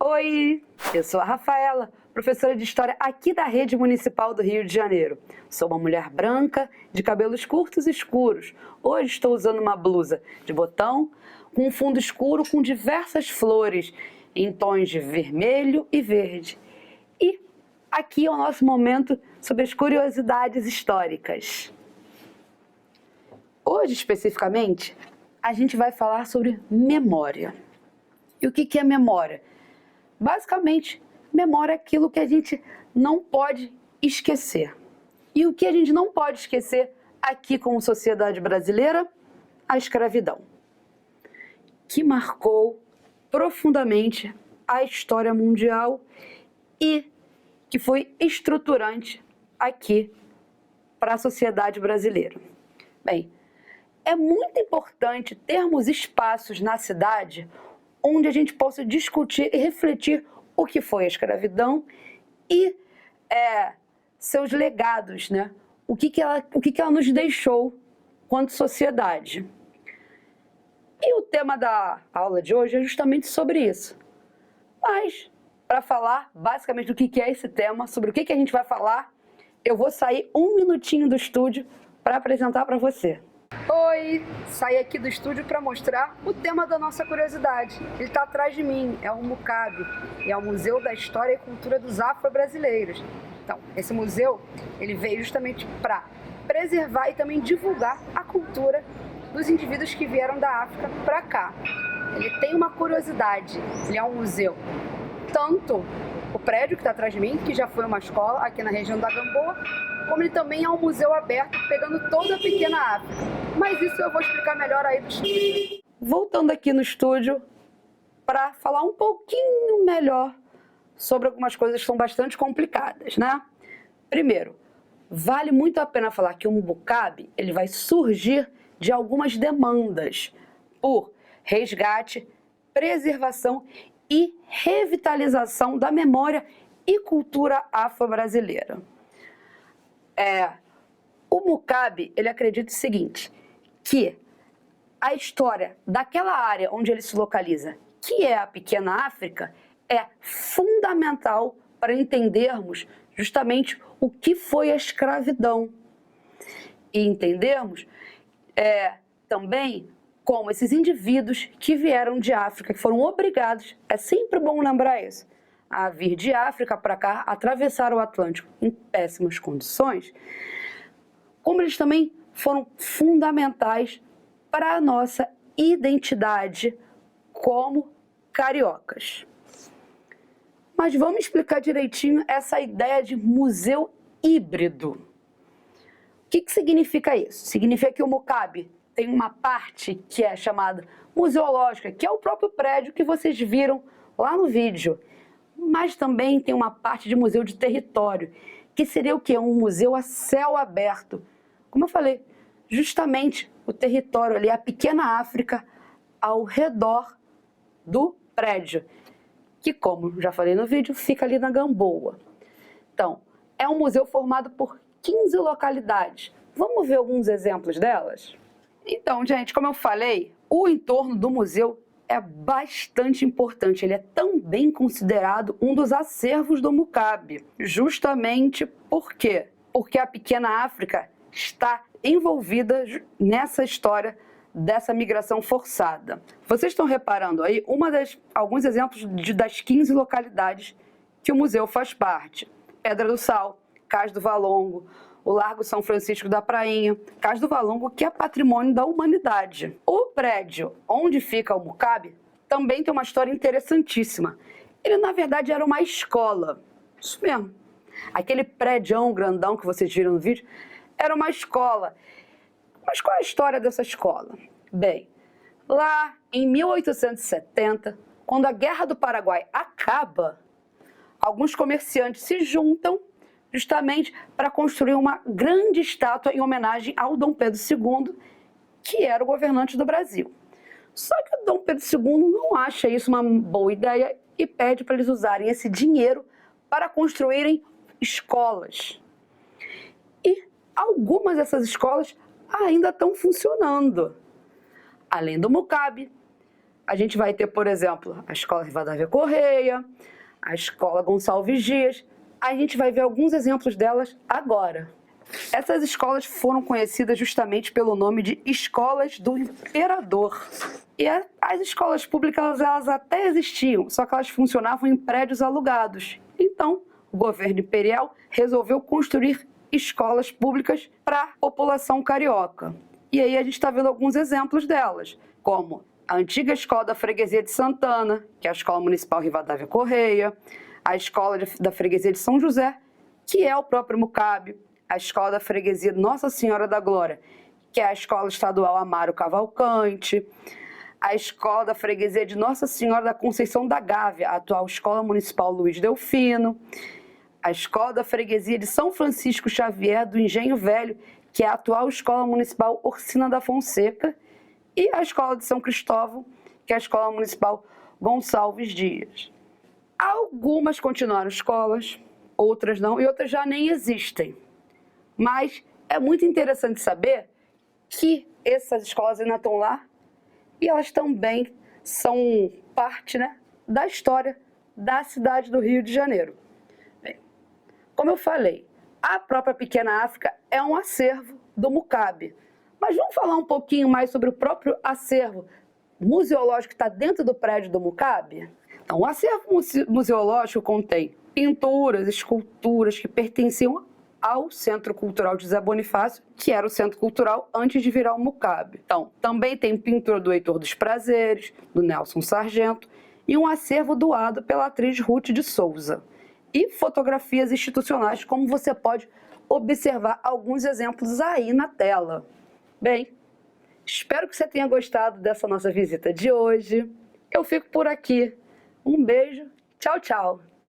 Oi, eu sou a Rafaela, professora de História aqui da Rede Municipal do Rio de Janeiro. Sou uma mulher branca, de cabelos curtos e escuros. Hoje estou usando uma blusa de botão com um fundo escuro com diversas flores em tons de vermelho e verde. E aqui é o nosso momento sobre as curiosidades históricas. Hoje, especificamente, a gente vai falar sobre memória. E o que é memória? Basicamente, memória é aquilo que a gente não pode esquecer. E o que a gente não pode esquecer aqui como sociedade brasileira? A escravidão, que marcou profundamente a história mundial e que foi estruturante aqui para a sociedade brasileira. Bem, é muito importante termos espaços na cidade onde a gente possa discutir e refletir o que foi a escravidão e seus legados, né? O que ela nos deixou quanto sociedade. E o tema da aula de hoje é justamente sobre isso. Mas, para falar basicamente do que é esse tema, sobre o que a gente vai falar, eu vou sair um minutinho do estúdio para apresentar para você. Oi! Saí aqui do estúdio para mostrar o tema da nossa curiosidade. Ele está atrás de mim, é o MUCAB, e é o Museu da História e Cultura dos Afro-Brasileiros. Então, esse museu, ele veio justamente para preservar e também divulgar a cultura dos indivíduos que vieram da África para cá. Ele tem uma curiosidade, ele é um museu, tanto o prédio que está atrás de mim, que já foi uma escola aqui na região da Gamboa, como ele também é um museu aberto, pegando toda a pequena África. Mas isso eu vou explicar melhor aí do estúdio. Voltando aqui no estúdio para falar um pouquinho melhor sobre algumas coisas que são bastante complicadas, né? Primeiro, vale muito a pena falar que o MUCAB, ele vai surgir de algumas demandas por resgate, preservação e revitalização da memória e cultura afro-brasileira. O MUCAB, ele acredita o seguinte, que a história daquela área onde ele se localiza, que é a pequena África, é fundamental para entendermos justamente o que foi a escravidão. E entendermos também como esses indivíduos que vieram de África, que foram obrigados, é sempre bom lembrar isso, a vir de África para cá, atravessar o Atlântico em péssimas condições, como eles também foram fundamentais para a nossa identidade como cariocas. Mas vamos explicar direitinho essa ideia de museu híbrido. O que significa isso? Significa que o MUCAB tem uma parte que é chamada museológica, que é o próprio prédio que vocês viram lá no vídeo. Mas também tem uma parte de museu de território, que seria o quê? Um museu a céu aberto. Como eu falei, justamente o território ali, a pequena África, ao redor do prédio, que, como já falei no vídeo, fica ali na Gamboa. Então, é um museu formado por 15 localidades. Vamos ver alguns exemplos delas? Então, gente, como eu falei, o entorno do museu é bastante importante. Ele é também considerado um dos acervos do MUCAB. Justamente por quê? Porque a pequena África está envolvida nessa história dessa migração forçada. Vocês estão reparando aí alguns exemplos das 15 localidades que o museu faz parte. Pedra do Sal, Cais do Valongo, o Largo São Francisco da Prainha, Cais do Valongo, que é patrimônio da humanidade. O prédio onde fica o MUCAB também tem uma história interessantíssima. Ele, na verdade, era uma escola. Isso mesmo. Aquele prédião grandão que vocês viram no vídeo era uma escola. Mas qual é a história dessa escola? Bem, lá em 1870, quando a Guerra do Paraguai acaba, alguns comerciantes se juntam justamente para construir uma grande estátua em homenagem ao Dom Pedro II, que era o governante do Brasil. Só que o Dom Pedro II não acha isso uma boa ideia e pede para eles usarem esse dinheiro para construírem escolas. E algumas dessas escolas ainda estão funcionando. Além do MUCAB, a gente vai ter, por exemplo, a Escola Rivadavia Correia, a Escola Gonçalves Dias. A gente vai ver alguns exemplos delas agora. Essas escolas foram conhecidas justamente pelo nome de Escolas do Imperador. E as escolas públicas, elas até existiam, só que elas funcionavam em prédios alugados. Então, o governo imperial resolveu construir escolas públicas para a população carioca. E aí a gente está vendo alguns exemplos delas, como a antiga Escola da Freguesia de Santana, que é a Escola Municipal Rivadavia Correia, a Escola da Freguesia de São José, que é o próprio Mucabe, a Escola da Freguesia Nossa Senhora da Glória, que é a Escola Estadual Amaro Cavalcante, a Escola da Freguesia de Nossa Senhora da Conceição da Gávea, a atual Escola Municipal Luiz Delfino, a Escola da Freguesia de São Francisco Xavier do Engenho Velho, que é a atual Escola Municipal Orsina da Fonseca, e a Escola de São Cristóvão, que é a Escola Municipal Gonçalves Dias. Algumas continuaram escolas, outras não, e outras já nem existem. Mas é muito interessante saber que essas escolas ainda estão lá e elas também são parte, né, da história da cidade do Rio de Janeiro. Bem, como eu falei, a própria Pequena África é um acervo do Mucabe. Mas vamos falar um pouquinho mais sobre o próprio acervo museológico que está dentro do prédio do Mucabe? Então, o acervo museológico contém pinturas, esculturas que pertenciam ao Centro Cultural de José Bonifácio, que era o Centro Cultural antes de virar o Mucabe. Então, também tem pintura do Heitor dos Prazeres, do Nelson Sargento, e um acervo doado pela atriz Ruth de Souza. E fotografias institucionais, como você pode observar alguns exemplos aí na tela. Bem, espero que você tenha gostado dessa nossa visita de hoje. Eu fico por aqui. Um beijo. Tchau, tchau.